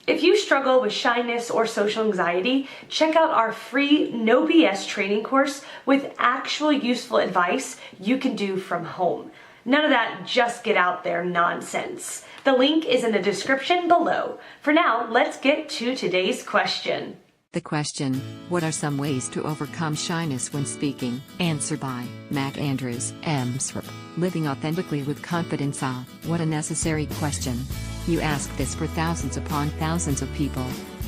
If you struggle with shyness or social anxiety, check out our free No BS training course with actual useful advice you can do from home. None of that just get out there nonsense. The link is in the description below. For now, let's get to today's question. The question, what are some ways to overcome shyness when speaking? Answer by Mac Andrews, MSRP. Living authentically with confidence. What a necessary question. You ask this for thousands upon thousands of people.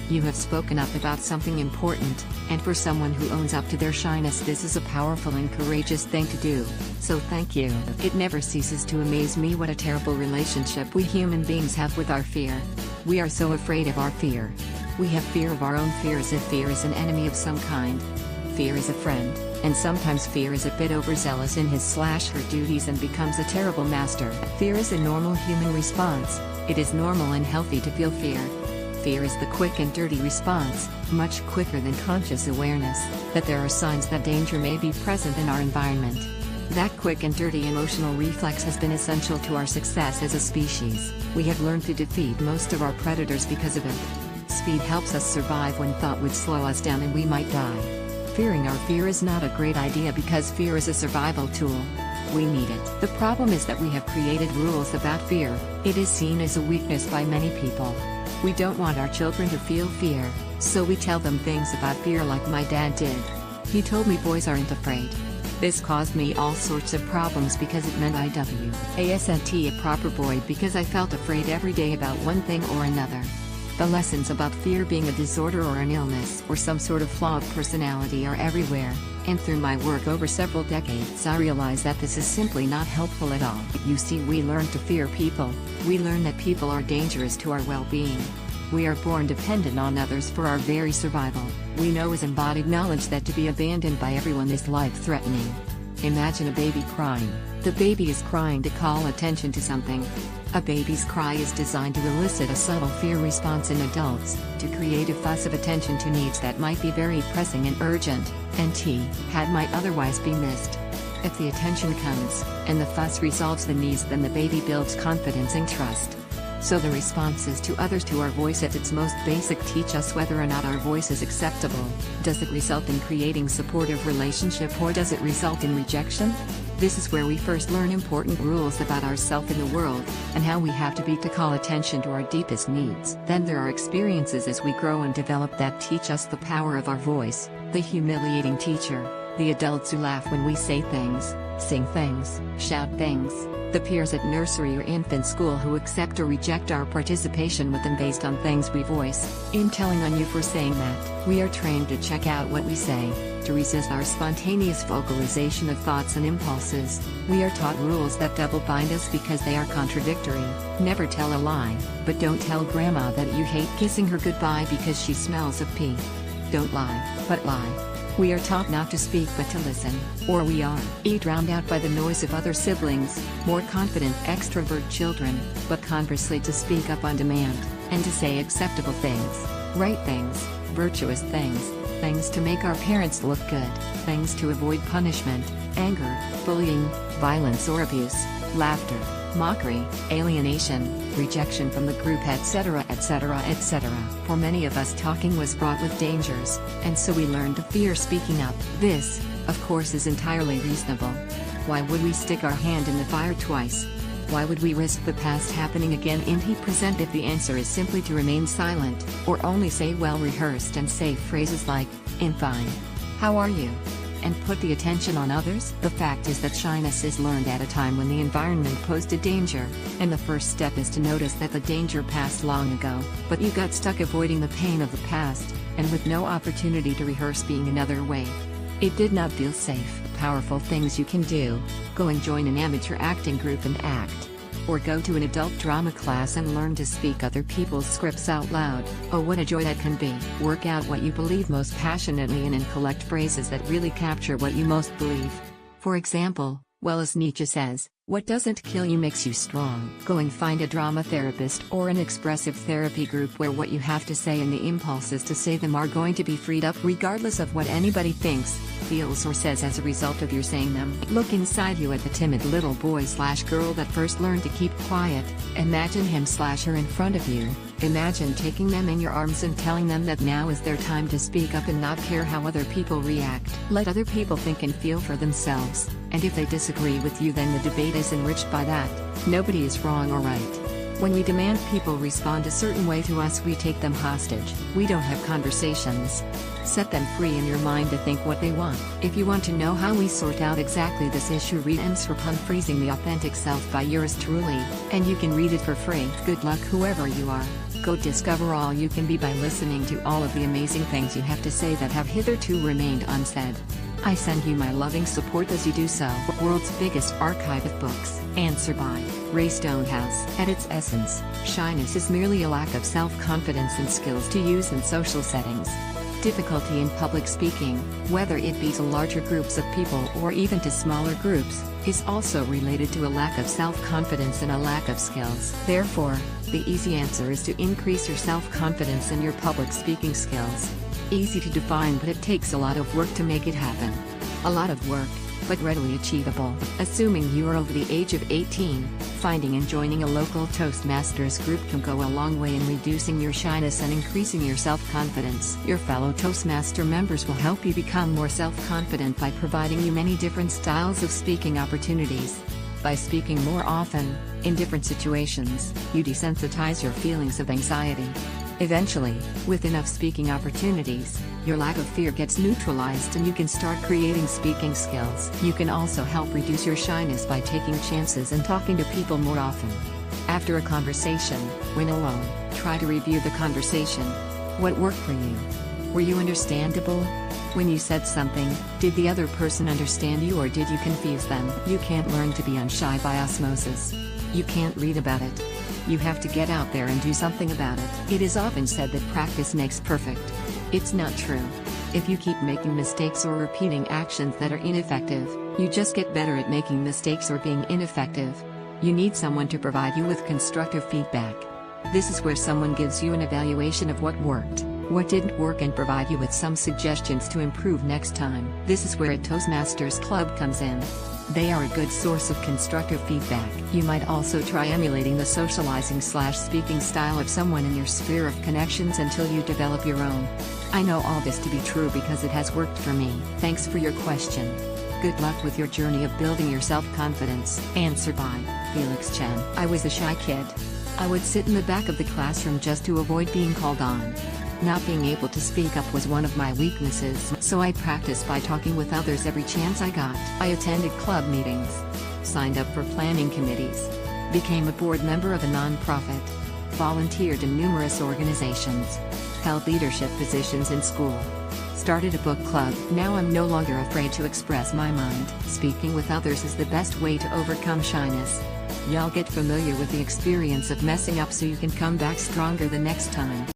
You have spoken up about something important, and for someone who owns up to their shyness, this is a powerful and courageous thing to do. So thank you. It never ceases to amaze me what a terrible relationship we human beings have with our fear. We are so afraid of our fear. We have fear of our own fear as if fear is an enemy of some kind. Fear is a friend, and sometimes fear is a bit overzealous in his/her duties and becomes a terrible master. Fear is a normal human response. It is normal and healthy to feel fear. Fear is the quick and dirty response, much quicker than conscious awareness, that there are signs that danger may be present in our environment. That quick and dirty emotional reflex has been essential to our success as a species. We have learned to defeat most of our predators because of it. Speed helps us survive when thought would slow us down and we might die. Fearing our fear is not a great idea because fear is a survival tool. We need it. The problem is that we have created rules about fear. It is seen as a weakness by many people. We don't want our children to feel fear, so we tell them things about fear like my dad did. He told me boys aren't afraid. This caused me all sorts of problems because it meant wasn't a proper boy because I felt afraid every day about one thing or another. The lessons about fear being a disorder or an illness or some sort of flaw of personality are everywhere, and through my work over several decades I realize that this is simply not helpful at all. You see, we learn to fear people. We learn that people are dangerous to our well-being. We are born dependent on others for our very survival. We know as embodied knowledge that to be abandoned by everyone is life-threatening. Imagine a baby crying. The baby is crying to call attention to something. A baby's cry is designed to elicit a subtle fear response in adults, to create a fuss of attention to needs that might be very pressing and urgent, and might otherwise be missed. If the attention comes, and the fuss resolves the needs, then the baby builds confidence and trust. So the responses to others to our voice at its most basic teach us whether or not our voice is acceptable. Does it result in creating supportive relationship or does it result in rejection? This is where we first learn important rules about ourselves in the world, and how we have to be to call attention to our deepest needs. Then there are experiences as we grow and develop that teach us the power of our voice, the humiliating teacher, the adults who laugh when we say things, sing things, shout things, the peers at nursery or infant school who accept or reject our participation with them based on things we voice. In telling on you for saying that, we are trained to check out what we say, to resist our spontaneous vocalization of thoughts and impulses. We are taught rules that double bind us because they are contradictory. Never tell a lie, but don't tell grandma that you hate kissing her goodbye because she smells of pee. Don't lie, but lie. We are taught not to speak but to listen, or we are drowned out by the noise of other siblings, more confident extrovert children, but conversely to speak up on demand, and to say acceptable things, right things, virtuous things, things to make our parents look good, things to avoid punishment, anger, bullying, violence or abuse, laughter, mockery, alienation, rejection from the group, etc., etc., etc. For many of us, talking was fraught with dangers, and so we learned to fear speaking up. This, of course, is entirely reasonable. Why would we stick our hand in the fire twice? Why would we risk the past happening again in the present if the answer is simply to remain silent, or only say well-rehearsed and safe phrases like, "I'm fine. How are you?" and put the attention on others? The fact is that shyness is learned at a time when the environment posed a danger, and the first step is to notice that the danger passed long ago, but you got stuck avoiding the pain of the past, and with no opportunity to rehearse being another way. It did not feel safe. Powerful things you can do: go and join an amateur acting group and act. Or go to an adult drama class and learn to speak other people's scripts out loud. Oh, what a joy that can be. Work out what you believe most passionately and collect phrases that really capture what you most believe. For example, well, as Nietzsche says, what doesn't kill you makes you strong. Go and find a drama therapist or an expressive therapy group where what you have to say and the impulses to say them are going to be freed up regardless of what anybody thinks, feels or says as a result of your saying them. Look inside you at the timid little boy/girl that first learned to keep quiet. Imagine him/her in front of you, Imagine taking them in your arms and telling them that now is their time to speak up and not care how other people react. Let other people think and feel for themselves, and if they disagree with you, then the debate is enriched by that. Nobody is wrong or right. When we demand people respond a certain way to us, we take them hostage. We don't have conversations. Set them free in your mind to think what they want. If you want to know how we sort out exactly this issue, read Answer Freezing the Authentic Self by yours truly, and you can read it for free. Good luck whoever you are. Go discover all you can be by listening to all of the amazing things you have to say that have hitherto remained unsaid. I send you my loving support as you do so. World's biggest archive of books. Answer by Ray Stonehouse. At its essence, shyness is merely a lack of self-confidence and skills to use in social settings. Difficulty in public speaking, whether it be to larger groups of people or even to smaller groups, is also related to a lack of self-confidence and a lack of skills. Therefore, the easy answer is to increase your self-confidence and your public speaking skills. Easy to define, but it takes a lot of work to make it happen. A lot of work, but readily achievable. Assuming you are over the age of 18, finding and joining a local Toastmasters group can go a long way in reducing your shyness and increasing your self-confidence. Your fellow Toastmaster members will help you become more self-confident by providing you many different styles of speaking opportunities. By speaking more often, in different situations, you desensitize your feelings of anxiety. Eventually, with enough speaking opportunities, your lack of fear gets neutralized and you can start creating speaking skills. You can also help reduce your shyness by taking chances and talking to people more often. After a conversation, when alone, try to review the conversation. What worked for you? Were you understandable? When you said something, did the other person understand you or did you confuse them? You can't learn to be unshy by osmosis. You can't read about it. You have to get out there and do something about it. It is often said that practice makes perfect. It's not true. If you keep making mistakes or repeating actions that are ineffective, you just get better at making mistakes or being ineffective. You need someone to provide you with constructive feedback. This is where someone gives you an evaluation of what worked, what didn't work, and provide you with some suggestions to improve next time. This is where a Toastmasters Club comes in. They are a good source of constructive feedback. You might also try emulating the socializing/speaking style of someone in your sphere of connections until you develop your own. I know all this to be true because it has worked for me. Thanks for your question. Good luck with your journey of building your self-confidence. Answer by Felix Chen. I was a shy kid. I would sit in the back of the classroom just to avoid being called on. Not being able to speak up was one of my weaknesses, so I practiced by talking with others every chance I got. I attended club meetings, signed up for planning committees, became a board member of a non-profit, volunteered in numerous organizations, held leadership positions in school, started a book club. Now I'm no longer afraid to express my mind. Speaking with others is the best way to overcome shyness. Y'all get familiar with the experience of messing up so you can come back stronger the next time.